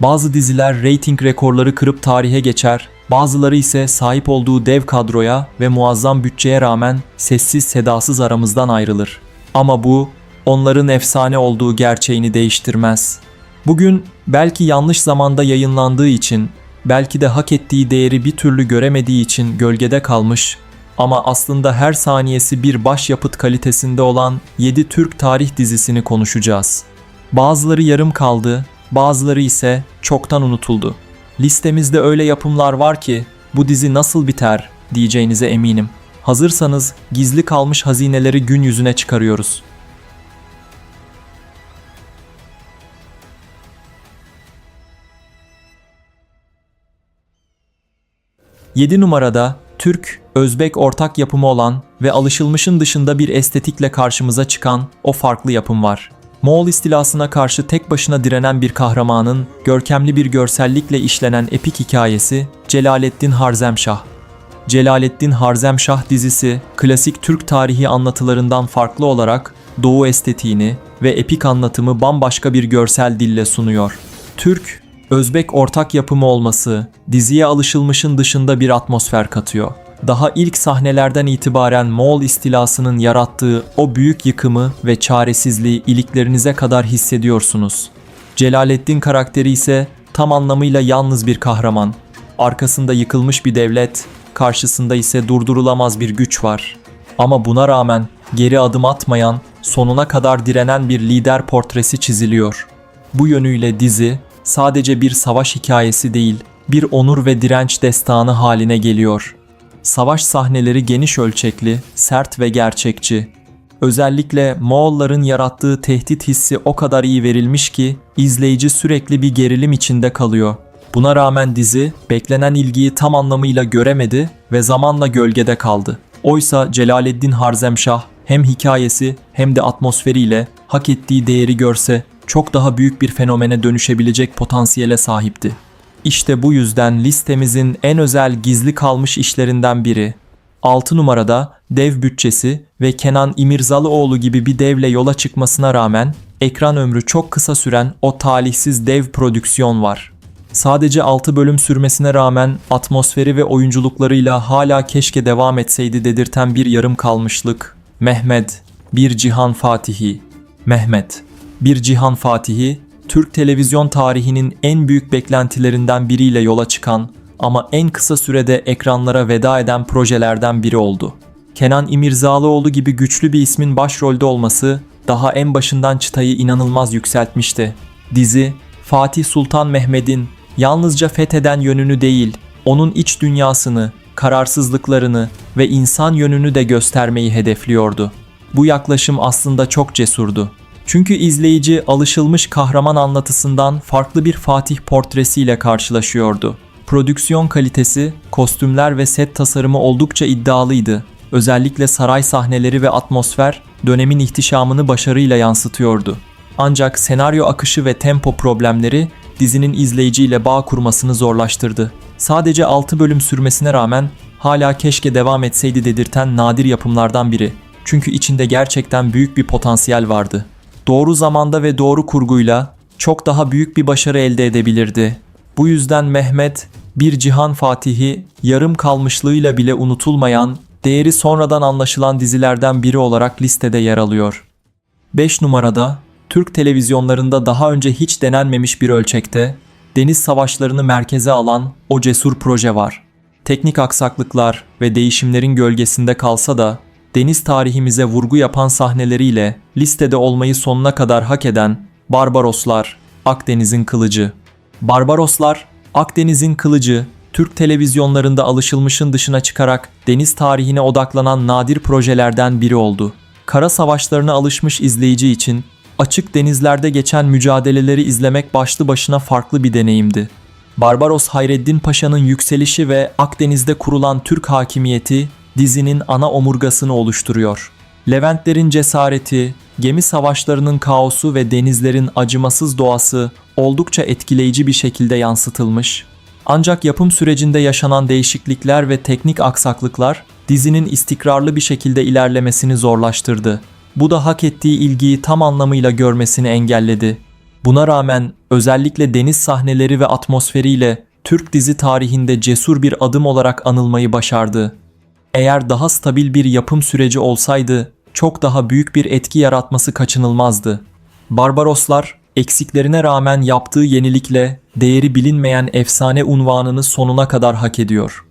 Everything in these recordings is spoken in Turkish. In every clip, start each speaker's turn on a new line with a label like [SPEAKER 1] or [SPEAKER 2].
[SPEAKER 1] Bazı diziler reyting rekorları kırıp tarihe geçer, bazıları ise sahip olduğu dev kadroya ve muazzam bütçeye rağmen sessiz sedasız aramızdan ayrılır. Ama bu, onların efsane olduğu gerçeğini değiştirmez. Bugün belki yanlış zamanda yayınlandığı için, belki de hak ettiği değeri bir türlü göremediği için gölgede kalmış ama aslında her saniyesi bir başyapıt kalitesinde olan 7 Türk tarih dizisini konuşacağız. Bazıları yarım kaldı, bazıları ise çoktan unutuldu. Listemizde öyle yapımlar var ki bu dizi nasıl biter diyeceğinize eminim. Hazırsanız gizli kalmış hazineleri gün yüzüne çıkarıyoruz. 7 numarada Türk-Özbek ortak yapımı olan ve alışılmışın dışında bir estetikle karşımıza çıkan o farklı yapım var. Moğol istilasına karşı tek başına direnen bir kahramanın görkemli bir görsellikle işlenen epik hikayesi Celaleddin Harzemşah. Celaleddin Harzemşah dizisi, klasik Türk tarihi anlatılarından farklı olarak Doğu estetiğini ve epik anlatımı bambaşka bir görsel dille sunuyor. Türk-Özbek ortak yapımı olması, diziye alışılmışın dışında bir atmosfer katıyor. Daha ilk sahnelerden itibaren Moğol istilasının yarattığı o büyük yıkımı ve çaresizliği iliklerinize kadar hissediyorsunuz. Celaleddin karakteri ise tam anlamıyla yalnız bir kahraman. Arkasında yıkılmış bir devlet, karşısında ise durdurulamaz bir güç var. Ama buna rağmen geri adım atmayan, sonuna kadar direnen bir lider portresi çiziliyor. Bu yönüyle dizi sadece bir savaş hikayesi değil, bir onur ve direnç destanı haline geliyor. Savaş sahneleri geniş ölçekli, sert ve gerçekçi. Özellikle Moğolların yarattığı tehdit hissi o kadar iyi verilmiş ki izleyici sürekli bir gerilim içinde kalıyor. Buna rağmen dizi beklenen ilgiyi tam anlamıyla göremedi ve zamanla gölgede kaldı. Oysa Celaleddin Harzemşah hem hikayesi hem de atmosferiyle hak ettiği değeri görse çok daha büyük bir fenomene dönüşebilecek potansiyele sahipti. İşte bu yüzden listemizin en özel gizli kalmış işlerinden biri. 6 numarada dev bütçesi ve Kenan İmirzalıoğlu gibi bir devle yola çıkmasına rağmen ekran ömrü çok kısa süren o talihsiz dev prodüksiyon var. Sadece 6 bölüm sürmesine rağmen atmosferi ve oyunculuklarıyla hala keşke devam etseydi dedirten bir yarım kalmışlık. Mehmet, Bir Cihan Fatihi. Mehmet, Bir Cihan Fatihi, Türk televizyon tarihinin en büyük beklentilerinden biriyle yola çıkan ama en kısa sürede ekranlara veda eden projelerden biri oldu. Kenan İmirzalıoğlu gibi güçlü bir ismin başrolde olması daha en başından çıtayı inanılmaz yükseltmişti. Dizi, Fatih Sultan Mehmet'in yalnızca fetheden yönünü değil, onun iç dünyasını, kararsızlıklarını ve insan yönünü de göstermeyi hedefliyordu. Bu yaklaşım aslında çok cesurdu. Çünkü izleyici alışılmış kahraman anlatısından farklı bir Fatih portresiyle karşılaşıyordu. Prodüksiyon kalitesi, kostümler ve set tasarımı oldukça iddialıydı. Özellikle saray sahneleri ve atmosfer dönemin ihtişamını başarıyla yansıtıyordu. Ancak senaryo akışı ve tempo problemleri dizinin izleyiciyle bağ kurmasını zorlaştırdı. Sadece 6 bölüm sürmesine rağmen hala keşke devam etseydi dedirten nadir yapımlardan biri. Çünkü içinde gerçekten büyük bir potansiyel vardı. Doğru zamanda ve doğru kurguyla çok daha büyük bir başarı elde edebilirdi. Bu yüzden Mehmet, Bir Cihan Fatihi, yarım kalmışlığıyla bile unutulmayan, değeri sonradan anlaşılan dizilerden biri olarak listede yer alıyor. 5 numarada, Türk televizyonlarında daha önce hiç denenmemiş bir ölçekte, deniz savaşlarını merkeze alan o cesur proje var. Teknik aksaklıklar ve değişimlerin gölgesinde kalsa da, deniz tarihimize vurgu yapan sahneleriyle listede olmayı sonuna kadar hak eden Barbaroslar, Akdeniz'in Kılıcı. Barbaroslar, Akdeniz'in Kılıcı, Türk televizyonlarında alışılmışın dışına çıkarak deniz tarihine odaklanan nadir projelerden biri oldu. Kara savaşlarına alışmış izleyici için açık denizlerde geçen mücadeleleri izlemek başlı başına farklı bir deneyimdi. Barbaros Hayreddin Paşa'nın yükselişi ve Akdeniz'de kurulan Türk hakimiyeti dizinin ana omurgasını oluşturuyor. Leventlerin cesareti, gemi savaşlarının kaosu ve denizlerin acımasız doğası oldukça etkileyici bir şekilde yansıtılmış. Ancak yapım sürecinde yaşanan değişiklikler ve teknik aksaklıklar dizinin istikrarlı bir şekilde ilerlemesini zorlaştırdı. Bu da hak ettiği ilgiyi tam anlamıyla görmesini engelledi. Buna rağmen özellikle deniz sahneleri ve atmosferiyle Türk dizi tarihinde cesur bir adım olarak anılmayı başardı. Eğer daha stabil bir yapım süreci olsaydı çok daha büyük bir etki yaratması kaçınılmazdı. Barbaroslar eksiklerine rağmen yaptığı yenilikle değeri bilinmeyen efsane unvanını sonuna kadar hak ediyor.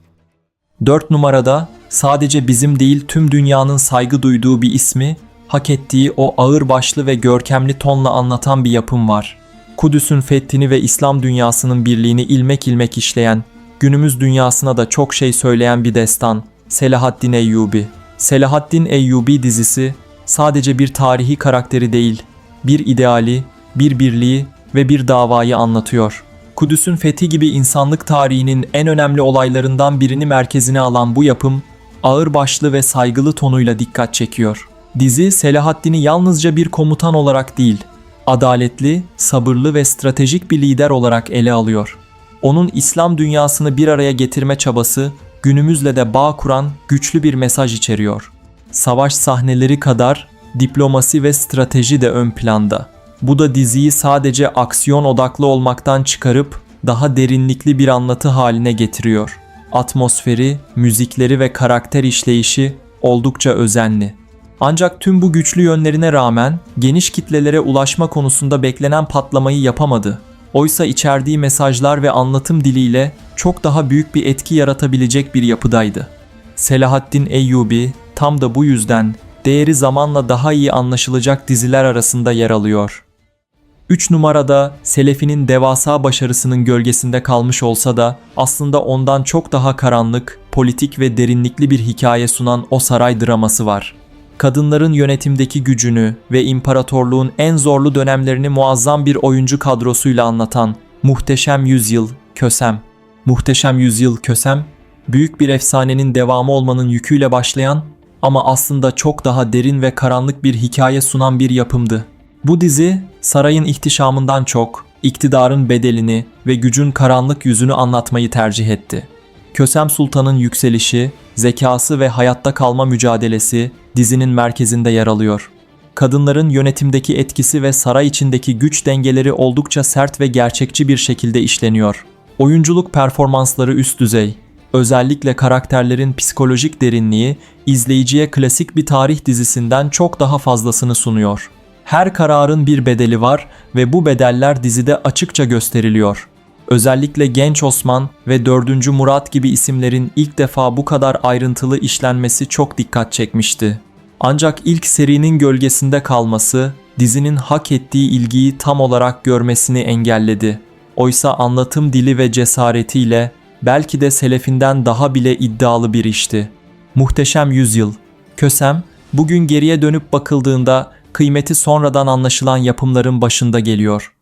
[SPEAKER 1] 4 numarada sadece bizim değil tüm dünyanın saygı duyduğu bir ismi, hak ettiği o ağırbaşlı ve görkemli tonla anlatan bir yapım var. Kudüs'ün fethini ve İslam dünyasının birliğini ilmek ilmek işleyen, günümüz dünyasına da çok şey söyleyen bir destan, Selahaddin Eyyubi. Selahaddin Eyyubi dizisi sadece bir tarihi karakteri değil, bir ideali, bir birliği ve bir davayı anlatıyor. Kudüs'ün fethi gibi insanlık tarihinin en önemli olaylarından birini merkezine alan bu yapım, ağırbaşlı ve saygılı tonuyla dikkat çekiyor. Dizi Selahaddin'i yalnızca bir komutan olarak değil, adaletli, sabırlı ve stratejik bir lider olarak ele alıyor. Onun İslam dünyasını bir araya getirme çabası, günümüzle de bağ kuran güçlü bir mesaj içeriyor. Savaş sahneleri kadar diplomasi ve strateji de ön planda. Bu da diziyi sadece aksiyon odaklı olmaktan çıkarıp daha derinlikli bir anlatı haline getiriyor. Atmosferi, müzikleri ve karakter işleyişi oldukça özenli. Ancak tüm bu güçlü yönlerine rağmen geniş kitlelere ulaşma konusunda beklenen patlamayı yapamadı. Oysa içerdiği mesajlar ve anlatım diliyle çok daha büyük bir etki yaratabilecek bir yapıdaydı. Selahaddin Eyyubi tam da bu yüzden değeri zamanla daha iyi anlaşılacak diziler arasında yer alıyor. 3 numarada Selefi'nin devasa başarısının gölgesinde kalmış olsa da aslında ondan çok daha karanlık, politik ve derinlikli bir hikaye sunan O Saray draması var. Kadınların yönetimdeki gücünü ve imparatorluğun en zorlu dönemlerini muazzam bir oyuncu kadrosuyla anlatan Muhteşem Yüzyıl Kösem. Muhteşem Yüzyıl Kösem, büyük bir efsanenin devamı olmanın yüküyle başlayan ama aslında çok daha derin ve karanlık bir hikaye sunan bir yapımdı. Bu dizi, sarayın ihtişamından çok, iktidarın bedelini ve gücün karanlık yüzünü anlatmayı tercih etti. Kösem Sultan'ın yükselişi, zekası ve hayatta kalma mücadelesi dizinin merkezinde yer alıyor. Kadınların yönetimdeki etkisi ve saray içindeki güç dengeleri oldukça sert ve gerçekçi bir şekilde işleniyor. Oyunculuk performansları üst düzey. Özellikle karakterlerin psikolojik derinliği izleyiciye klasik bir tarih dizisinden çok daha fazlasını sunuyor. Her kararın bir bedeli var ve bu bedeller dizide açıkça gösteriliyor. Özellikle Genç Osman ve 4. Murat gibi isimlerin ilk defa bu kadar ayrıntılı işlenmesi çok dikkat çekmişti. Ancak ilk serinin gölgesinde kalması, dizinin hak ettiği ilgiyi tam olarak görmesini engelledi. Oysa anlatım dili ve cesaretiyle belki de Selefinden daha bile iddialı bir işti. Muhteşem Yüzyıl Kösem, bugün geriye dönüp bakıldığında kıymeti sonradan anlaşılan yapımların başında geliyor.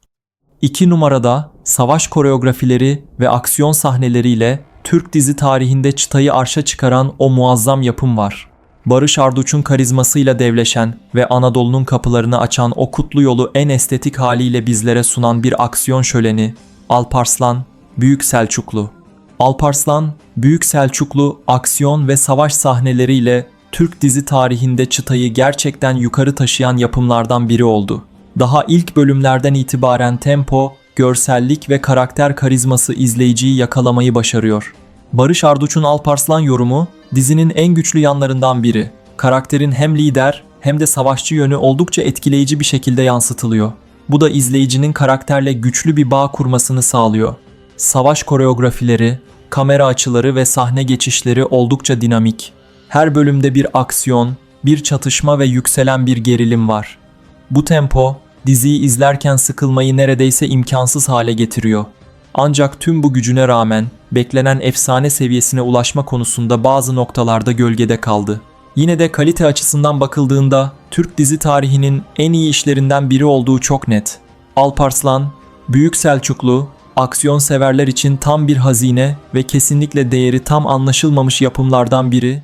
[SPEAKER 1] 2 numarada savaş koreografileri ve aksiyon sahneleriyle Türk dizi tarihinde çıtayı arşa çıkaran o muazzam yapım var. Barış Arduç'un karizmasıyla devleşen ve Anadolu'nun kapılarını açan o kutlu yolu en estetik haliyle bizlere sunan bir aksiyon şöleni, Alparslan, Büyük Selçuklu. Alparslan, Büyük Selçuklu aksiyon ve savaş sahneleriyle Türk dizi tarihinde çıtayı gerçekten yukarı taşıyan yapımlardan biri oldu. Daha ilk bölümlerden itibaren tempo, görsellik ve karakter karizması izleyiciyi yakalamayı başarıyor. Barış Arduç'un Alparslan yorumu dizinin en güçlü yanlarından biri. Karakterin hem lider hem de savaşçı yönü oldukça etkileyici bir şekilde yansıtılıyor. Bu da izleyicinin karakterle güçlü bir bağ kurmasını sağlıyor. Savaş koreografileri, kamera açıları ve sahne geçişleri oldukça dinamik. Her bölümde bir aksiyon, bir çatışma ve yükselen bir gerilim var. Bu tempo, diziyi izlerken sıkılmayı neredeyse imkansız hale getiriyor. Ancak tüm bu gücüne rağmen beklenen efsane seviyesine ulaşma konusunda bazı noktalarda gölgede kaldı. Yine de kalite açısından bakıldığında Türk dizi tarihinin en iyi işlerinden biri olduğu çok net. Alparslan, Büyük Selçuklu, aksiyon severler için tam bir hazine ve kesinlikle değeri tam anlaşılmamış yapımlardan biri.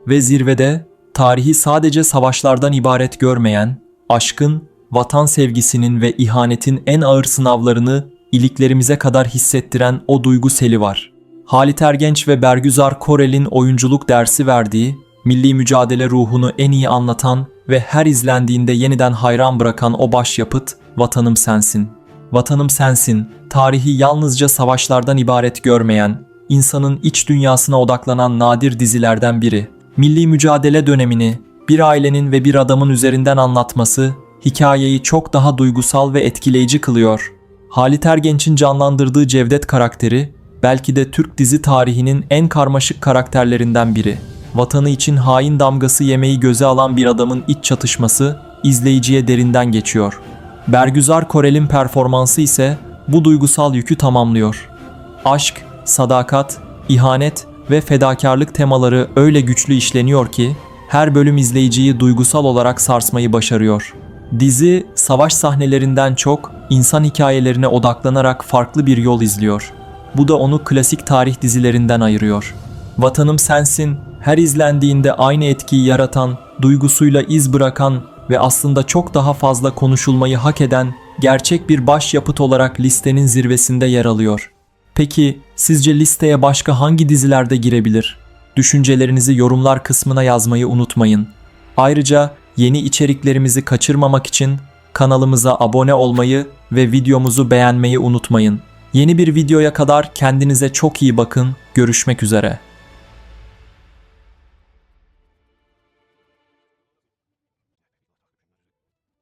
[SPEAKER 1] Ve zirvede tarihi sadece savaşlardan ibaret görmeyen, aşkın, vatan sevgisinin ve ihanetin en ağır sınavlarını iliklerimize kadar hissettiren o duygu seli var. Halit Ergenç ve Bergüzar Korel'in oyunculuk dersi verdiği, milli mücadele ruhunu en iyi anlatan ve her izlendiğinde yeniden hayran bırakan o başyapıt Vatanım Sensin. Vatanım Sensin, tarihi yalnızca savaşlardan ibaret görmeyen, insanın iç dünyasına odaklanan nadir dizilerden biri. Milli mücadele dönemini bir ailenin ve bir adamın üzerinden anlatması hikayeyi çok daha duygusal ve etkileyici kılıyor. Halit Ergenç'in canlandırdığı Cevdet karakteri belki de Türk dizi tarihinin en karmaşık karakterlerinden biri. Vatanı için hain damgası yemeyi göze alan bir adamın iç çatışması izleyiciye derinden geçiyor. Bergüzar Korel'in performansı ise bu duygusal yükü tamamlıyor. Aşk, sadakat, ihanet ve fedakarlık temaları öyle güçlü işleniyor ki her bölüm izleyiciyi duygusal olarak sarsmayı başarıyor. Dizi, savaş sahnelerinden çok insan hikayelerine odaklanarak farklı bir yol izliyor. Bu da onu klasik tarih dizilerinden ayırıyor. Vatanım Sensin, her izlendiğinde aynı etkiyi yaratan, duygusuyla iz bırakan ve aslında çok daha fazla konuşulmayı hak eden gerçek bir başyapıt olarak listenin zirvesinde yer alıyor. Peki sizce listeye başka hangi dizilerde girebilir? Düşüncelerinizi yorumlar kısmına yazmayı unutmayın. Ayrıca yeni içeriklerimizi kaçırmamak için kanalımıza abone olmayı ve videomuzu beğenmeyi unutmayın. Yeni bir videoya kadar kendinize çok iyi bakın. Görüşmek üzere.